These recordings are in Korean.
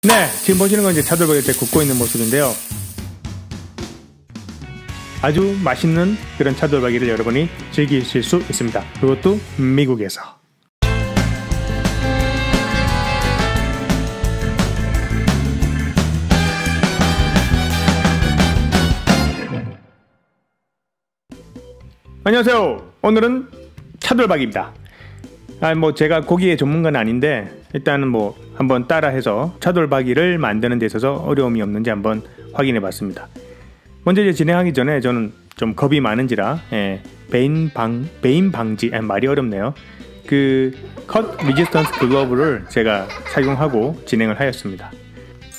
네, 지금 보시는 건 이제 차돌박이 이렇게 굽고 있는 모습인데요. 아주 맛있는 그런 차돌박이를 여러분이 즐기실 수 있습니다. 그것도 미국에서. 안녕하세요. 오늘은 차돌박이입니다. 제가 고기의 전문가는 아닌데 일단은 한번 따라해서 차돌박이를 만드는 데 있어서 어려움이 없는지 한번 확인해 봤습니다. 먼저 이제 진행하기 전에 저는 좀 겁이 많은지라 베인 방지, 말이 어렵네요. 그 컷 리지스턴스 글러브를 제가 착용하고 진행을 하였습니다.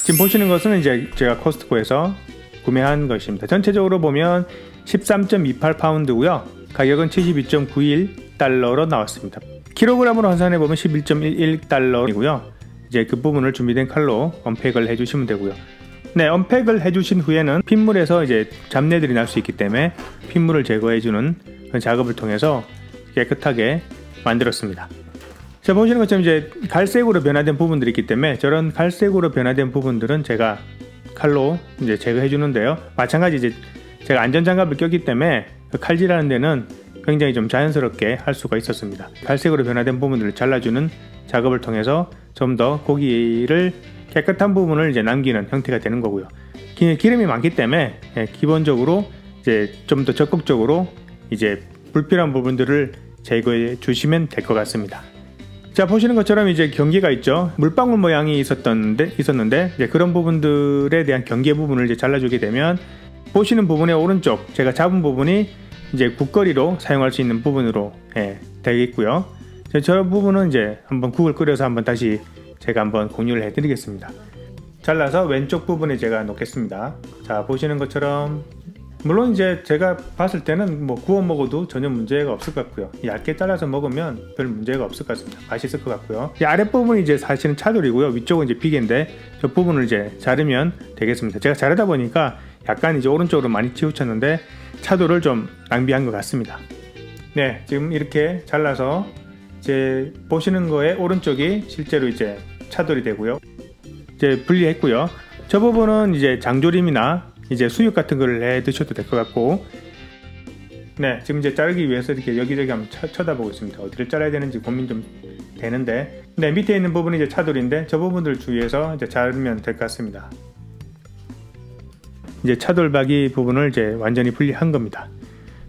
지금 보시는 것은 이제 제가 코스트코에서 구매한 것입니다. 전체적으로 보면 13.28파운드고요. 가격은 72.91달러로 나왔습니다. 킬로그램으로 환산해 보면 11.11달러이고요. 이제 그 부분을 준비된 칼로 언팩을 해주시면 되고요. 네, 언팩을 해주신 후에는 핏물에서 이제 잡내들이 날 수 있기 때문에 핏물을 제거해주는 그런 작업을 통해서 깨끗하게 만들었습니다. 자, 보시는 것처럼 이제 갈색으로 변화된 부분들이 있기 때문에 저런 갈색으로 변화된 부분들은 제가 칼로 이제 제거해 주는데요. 마찬가지 이제 제가 안전장갑을 꼈기 때문에 그 칼질하는 데는 굉장히 좀 자연스럽게 할 수가 있었습니다. 갈색으로 변화된 부분들을 잘라주는 작업을 통해서 좀 더 고기를 깨끗한 부분을 이제 남기는 형태가 되는 거고요. 기름이 많기 때문에 기본적으로 이제 좀 더 적극적으로 이제 불필요한 부분들을 제거해 주시면 될 것 같습니다. 자, 보시는 것처럼 이제 경계가 있죠. 물방울 모양이 있었는데 이제 그런 부분들에 대한 경계 부분을 이제 잘라주게 되면 보시는 부분의 오른쪽 제가 잡은 부분이 이제 국거리로 사용할 수 있는 부분으로 되겠고요. 저 부분은 이제 한번 국을 끓여서 한번 다시 제가 한번 공유를 해드리겠습니다. 잘라서 왼쪽 부분에 제가 놓겠습니다. 자, 보시는 것처럼 물론 이제 제가 봤을 때는 구워 먹어도 전혀 문제가 없을 것 같고요. 얇게 잘라서 먹으면 별 문제가 없을 것 같습니다. 맛있을 것 같고요. 이 아랫부분이 이제 사실은 차돌이고요. 위쪽은 이제 비계인데 저 부분을 이제 자르면 되겠습니다. 제가 자르다 보니까 약간 이제 오른쪽으로 많이 치우쳤는데 차돌을 좀 낭비한 것 같습니다. 네, 지금 이렇게 잘라서 이제 보시는 거에 오른쪽이 실제로 이제 차돌이 되고요. 이제 분리했고요. 저 부분은 이제 장조림이나 이제 수육 같은 거를 해 드셔도 될 것 같고, 네, 지금 이제 자르기 위해서 이렇게 여기저기 한번 쳐다보고 있습니다. 어디를 잘라야 되는지 고민 좀 되는데, 네, 밑에 있는 부분이 이제 차돌인데 저 부분들 주위에서 이제 자르면 될 것 같습니다. 이제 차돌박이 부분을 이제 완전히 분리한 겁니다.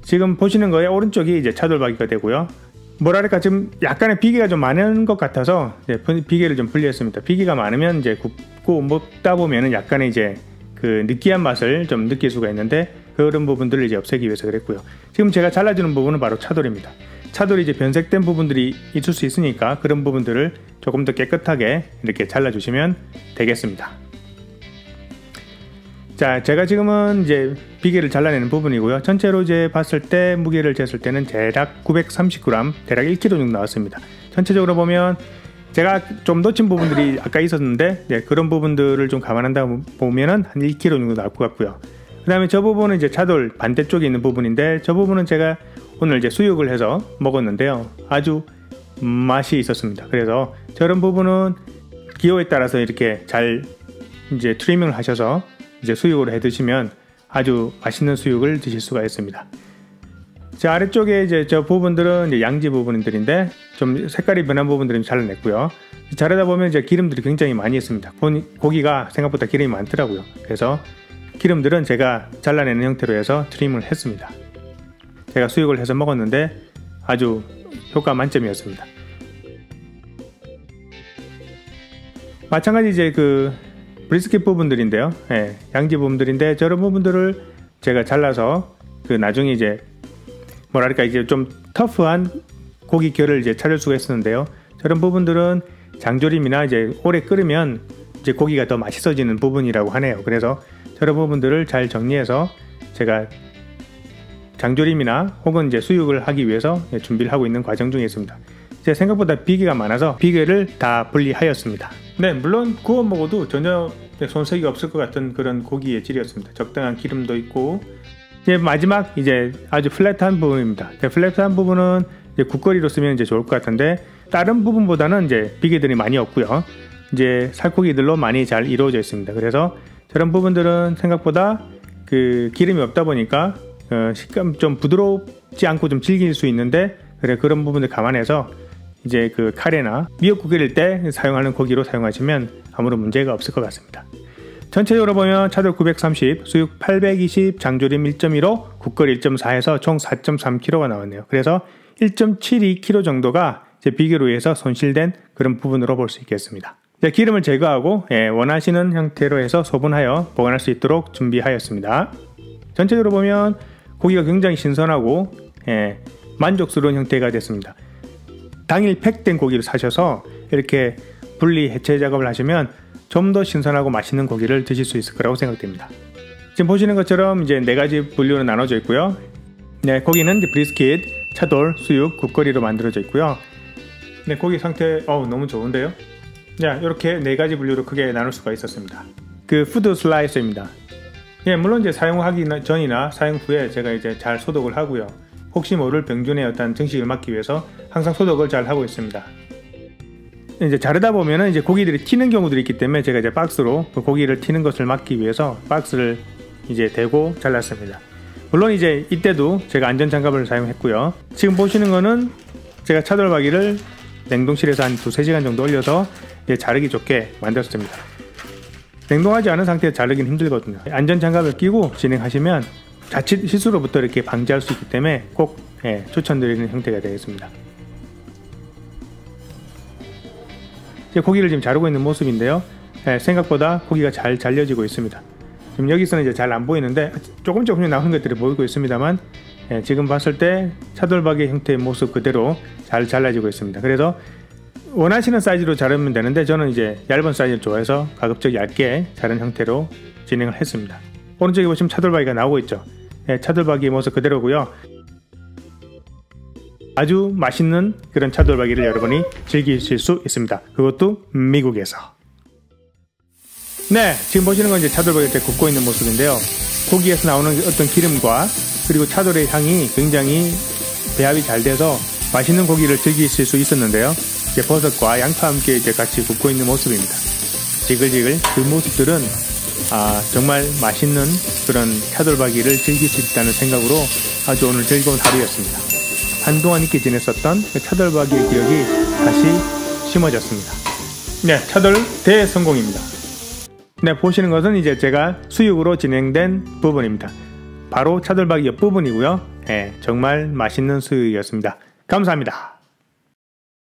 지금 보시는 거에 오른쪽이 이제 차돌박이가 되고요. 뭐랄까 지금 약간의 비계가 좀 많은 것 같아서 이제 비계를 좀 분리했습니다. 비계가 많으면 이제 굽고 먹다 보면은 약간의 이제 그 느끼한 맛을 좀 느낄 수가 있는데 그런 부분들을 이제 없애기 위해서 그랬고요. 지금 제가 잘라주는 부분은 바로 차돌입니다. 차돌이 이제 변색된 부분들이 있을 수 있으니까 그런 부분들을 조금 더 깨끗하게 이렇게 잘라주시면 되겠습니다. 자, 제가 지금은 이제 비계를 잘라내는 부분이고요. 전체로 이제 봤을 때 무게를 쟀을 때는 대략 930g, 대략 1kg 정도 나왔습니다. 전체적으로 보면 제가 좀 놓친 부분들이 아까 있었는데 그런 부분들을 좀 감안한다 보면은 한 1kg 정도 나올 것 같고요. 그 다음에 저 부분은 이제 차돌 반대쪽에 있는 부분인데 저 부분은 제가 오늘 이제 수육을 해서 먹었는데요. 아주 맛이 있었습니다. 그래서 저런 부분은 기호에 따라서 이렇게 잘 이제 트리밍을 하셔서 이제 수육으로 해 드시면 아주 맛있는 수육을 드실 수가 있습니다. 자, 아래쪽에 이제 저 부분들은 이제 양지 부분들인데 좀 색깔이 변한 부분들은 잘라냈고요. 자르다 보면 이제 기름들이 굉장히 많이 있습니다. 고기가 생각보다 기름이 많더라고요. 그래서 기름들은 제가 잘라내는 형태로 해서 트림을 했습니다. 제가 수육을 해서 먹었는데 아주 효과 만점이었습니다. 마찬가지 이제 그 브리스켓 부분들인데요. 양지 부분들인데 저런 부분들을 제가 잘라서 그 나중에 이제 뭐랄까 이제 좀 터프한 고기 결을 이제 찾을 수가 있었는데요. 저런 부분들은 장조림이나 이제 오래 끓으면 이제 고기가 더 맛있어지는 부분이라고 하네요. 그래서 저런 부분들을 잘 정리해서 제가 장조림이나 혹은 이제 수육을 하기 위해서 준비를 하고 있는 과정 중에 있습니다. 제 생각보다 비계가 많아서 비계를 다 분리하였습니다. 네, 물론 구워 먹어도 전혀 손색이 없을 것 같은 그런 고기의 질이었습니다. 적당한 기름도 있고, 이제 마지막 이제 아주 플랫한 부분입니다. 플랫한 부분은 이제 국거리로 쓰면 이제 좋을 것 같은데 다른 부분보다는 이제 비계들이 많이 없고요. 이제 살코기들로 많이 잘 이루어져 있습니다. 그래서 저런 부분들은 생각보다 그 기름이 없다 보니까 식감 좀 부드럽지 않고 좀 질길 수 있는데, 그런 부분들 감안해서 이제 그 카레나 미역국 끓일 때 사용하는 고기로 사용하시면 아무런 문제가 없을 것 같습니다. 전체적으로 보면 차돌 930, 수육 820, 장조림 1.15, 국거리 1.4해서 총 4.3kg가 나왔네요. 그래서 1.72kg 정도가 이제 비교로 해서 손실된 그런 부분으로 볼 수 있겠습니다. 이제 기름을 제거하고 원하시는 형태로 해서 소분하여 보관할 수 있도록 준비하였습니다. 전체적으로 보면 고기가 굉장히 신선하고 만족스러운 형태가 됐습니다. 당일 팩된 고기를 사셔서 이렇게 분리 해체 작업을 하시면 좀 더 신선하고 맛있는 고기를 드실 수 있을 거라고 생각됩니다. 지금 보시는 것처럼 이제 4가지 분류로 나눠져 있고요. 고기는 이제 브리스킷, 차돌, 수육, 국거리로 만들어져 있고요. 고기 상태 너무 좋은데요. 이렇게 4가지 분류로 크게 나눌 수가 있었습니다. 그 푸드 슬라이서입니다. 물론 이제 사용하기 전이나 사용 후에 제가 이제 잘 소독을 하고요. 혹시 모를 병균의 어떤 증식을 막기 위해서 항상 소독을 잘 하고 있습니다. 이제 자르다 보면은 이제 고기들이 튀는 경우들이 있기 때문에 제가 이제 박스로 그 고기를 튀는 것을 막기 위해서 박스를 이제 대고 잘랐습니다. 물론 이제 이때도 제가 안전장갑을 사용했고요. 지금 보시는 거는 제가 차돌박이를 냉동실에서 한 2-3시간 정도 올려서 이제 자르기 좋게 만들었습니다. 냉동하지 않은 상태에서 자르기는 힘들거든요. 안전장갑을 끼고 진행하시면 자칫 실수로부터 이렇게 방지할 수 있기 때문에 꼭 추천드리는 형태가 되겠습니다. 고기를 지금 자르고 있는 모습인데요. 생각보다 고기가 잘 잘려지고 있습니다. 지금 여기서는 이제 잘 안 보이는데 조금 나오는 것들이 보이고 있습니다만, 지금 봤을 때 차돌박이 형태의 모습 그대로 잘 잘라지고 있습니다. 그래서 원하시는 사이즈로 자르면 되는데 저는 이제 얇은 사이즈를 좋아해서 가급적 얇게 자른 형태로 진행을 했습니다. 오른쪽에 보시면 차돌박이가 나오고 있죠. 차돌박이의 모습 그대로고요. 아주 맛있는 그런 차돌박이를 여러분이 즐기실 수 있습니다. 그것도 미국에서. 지금 보시는 건 이제 차돌박이가 이제 굽고 있는 모습인데요. 고기에서 나오는 어떤 기름과 그리고 차돌의 향이 굉장히 배합이 잘 돼서 맛있는 고기를 즐기실 수 있었는데요. 이제 버섯과 양파와 함께 이제 같이 굽고 있는 모습입니다. 지글지글 그 모습들은 정말 맛있는 그런 차돌박이를 즐길 수 있다는 생각으로 아주 오늘 즐거운 하루였습니다. 한동안 잊게 지냈었던 차돌박이의 기억이 다시 심어졌습니다. 차돌 대성공입니다. 보시는 것은 이제 제가 수육으로 진행된 부분입니다. 바로 차돌박이 옆부분이고요. 정말 맛있는 수육이었습니다. 감사합니다.